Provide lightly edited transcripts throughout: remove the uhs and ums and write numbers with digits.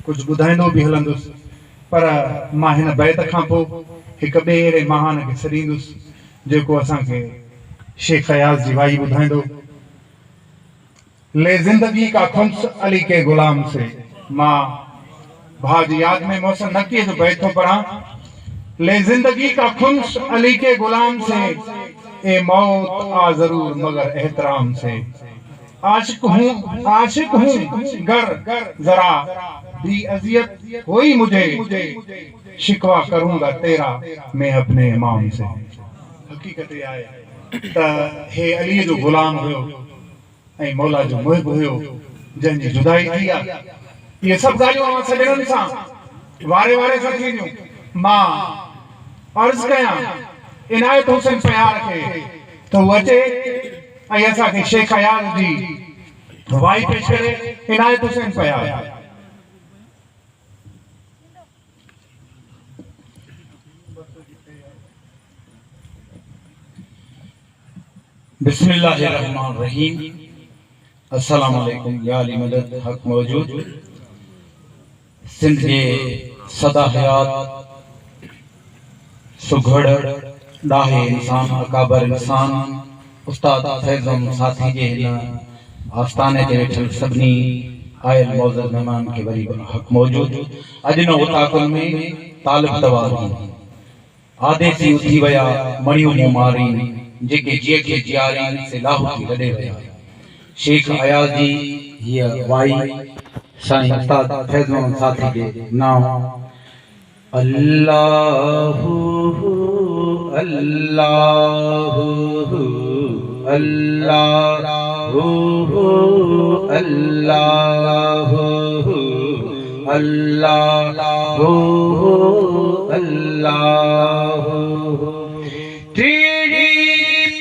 कुछ ॿुधाईंदो भी हलंदुसि, पर मां हिन बैत खां पोइ हिकु ॿिए अहिड़े महान खे छॾींदुसि जेको असांखे शेख अयाज़ जी वाई ॿुधाईंदो। ले जिंदगी का खुम्स अली के गुलाम से, मां भाउ जी यादि में मौसम नकीअ जो बैत थो पढ़ां। ले जिंदगी का खुम्स अली के गुलाम से, ए मौत आ जरूर मगर एहतराम से। आशिक हूँ गर जरा भी अजियत हुई मुझे, शिकवा करूंगा तेरा मैं अपने इमाम से। हकीकत ये आहे त हे अली जो गुलाम हुयो ऐं मौला जो मुहिब हुयो, जंहिंजी जुदाई थी आहे। ये सब ॻाल्हियूं अवां सॼणनि सां वारे वारे सां थींदियूं। मां अर्ज़ कयां इनायत हुसैन प्यार खे त हू अचे ऐं असांखे शेख अयाज़ जी वाई पेश करे। इनायत हुसैन प्यार। बिस्मिल्लाहिर्रहमानिर्रहीम। अस्सलामु अलैकुम या अली मदद हक मौजूद। सिंध के सदा हयात सुघड़ ॾाहे इंसान अकाबर इंसान उस्ताद फैज़म साथी जे हिन आस्थाने ते वेठल सभिनी आयल मौजूद मेहमान के वरी हक मौजूद। अॼु न उताकुल में तालिब तवारी आदेसी उथी विया मणियूं मूं मारी, जेके जीअ के जियारी से लाहू थी लॾे विया। शेख अयाज़ जी हीअ वाई साईं उस्ताद फैज़म साथी जे नाम। अल्लाहु अल्लाहु अल्लाहु अल्लाहु अल्लाहु अल्लाहु। तेरी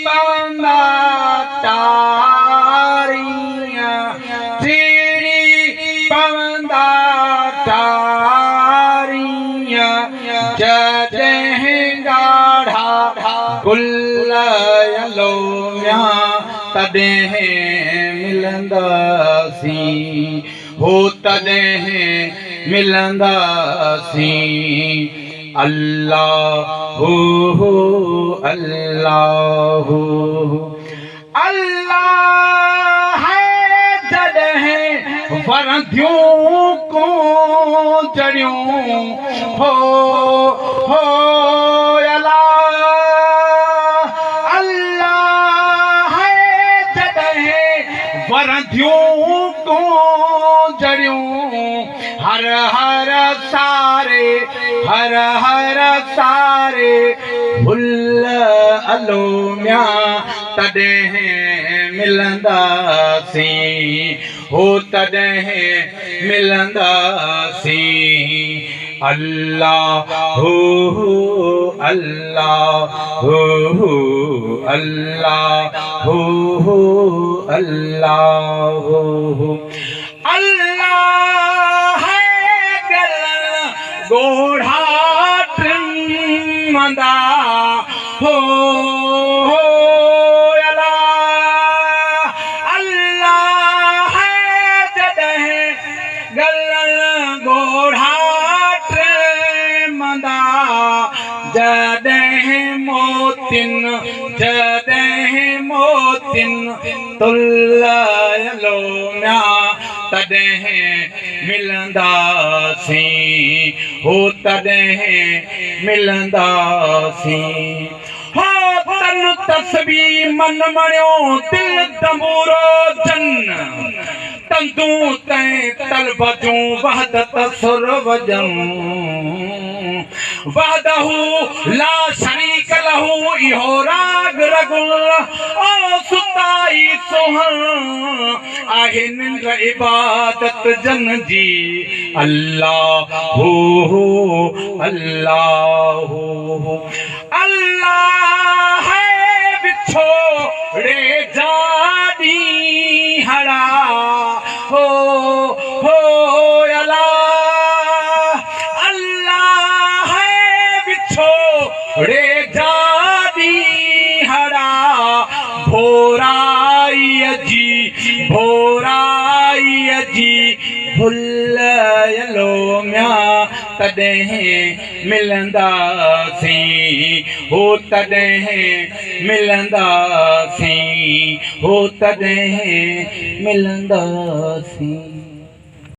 पवंदा तारियां, तेरी पवंदा तारियां, जॾहिं ॻाढ़ा गुल यलोमिया तॾहिं मिलंदासीं, हो तॾहिं मिलंदासीं। अल्लाहु अल्लाहु अल्लाह है जॾहिं वरंदियूं को जड़ियूं हो अल्लाह है जॾहिं वरंदियूं को जड़ियूं। हर हर सारे हर हर सारे भुल अलोमिया तॾहिं मिलंदासीं, हो तॾहिं मिलंदासीं। अल्लाहु अल्लाहु अल्लाहु अल्लाहु अल्लाह है गल गोढ़ा ट्रिमंदा हो अल्लाह है जॾहिं गल गोढ़ा ट्रिमंदा, जॾहिं मोतिन तुल्लोमिया तॾहिं मिलंदासीं, हो तॾहिं मिलंदासीं। हो तन तस्बी मन मणियो दिल दमूरो जन, तंदू तैं तलब जूं वहदत सुर वजन। वहदहू ला शरीक लहू इहो राग रगुल ओ सुताई सोहन आहे निंड इबादत जन जी। अल्लाहु अल्लाहु अल्लाह है बिछोड़े जादी हड़ा हो अल्लाह है बिछोड़े जादी हड़ा। भोराई जी भुल हलो म्या तॾहिं मिलंदासीं हो तॾहिं मिलंदासीं हो तॾहिं मिलंदासीं।